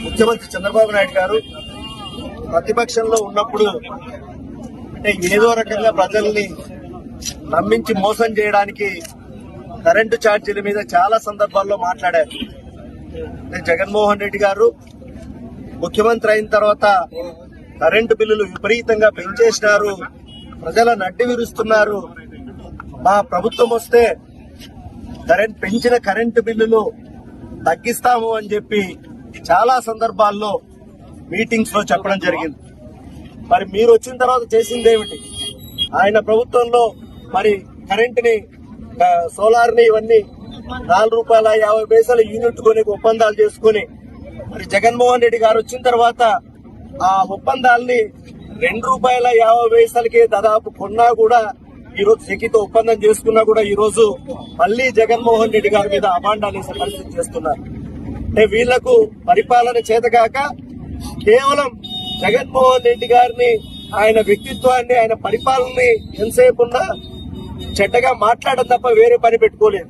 ముఖ్యమంత్రి చంద్రబాబు నాయుడు గారు ప్రతిపక్షంలో ఉన్నప్పుడు అంటే ఏదో రకంగా ప్రజల్ని నమ్మించి మోసం చేయడానికి కరెంటు ఛార్జీల మీద చాలా సందర్భాల్లో మాట్లాడారు. జగన్మోహన్ రెడ్డి గారు ముఖ్యమంత్రి అయిన తర్వాత కరెంటు బిల్లులు విపరీతంగా పెంచేసినారు, ప్రజలను అడ్డి విరుస్తున్నారు, మా ప్రభుత్వం వస్తే పెంచిన కరెంటు బిల్లులు తగ్గిస్తాము అని చెప్పి చాలా సందర్భాల్లో మీటింగ్స్ లో చెప్పడం జరిగింది. మరి మీరు వచ్చిన తర్వాత చేసింది ఏమిటి? ఆయన ప్రభుత్వంలో మరి కరెంటుని సోలార్ ని ఇవన్నీ ₹4.50 యూనిట్ కొని ఒప్పందాలు చేసుకుని మరి జగన్మోహన్ రెడ్డి గారు వచ్చిన తర్వాత ఆ ఒప్పందాల్ని ₹2.50కే దాదాపు కొన్నా కూడా ఈరోజు సెకితో ఒప్పందం చేసుకున్నా కూడా ఈ రోజు మళ్లీ జగన్మోహన్ రెడ్డి గారి మీద అభాండాన్ని పరిస్థితి చేస్తున్నారు. అంటే వీళ్లకు పరిపాలన చేతగాక కేవలం జగన్మోహన్ రెడ్డి గారిని, ఆయన వ్యక్తిత్వాన్ని, ఆయన పరిపాలనని ఎంతసేపు ఉన్నా చెడ్డగా మాట్లాడడం తప్ప వేరే పని పెట్టుకోలేదు.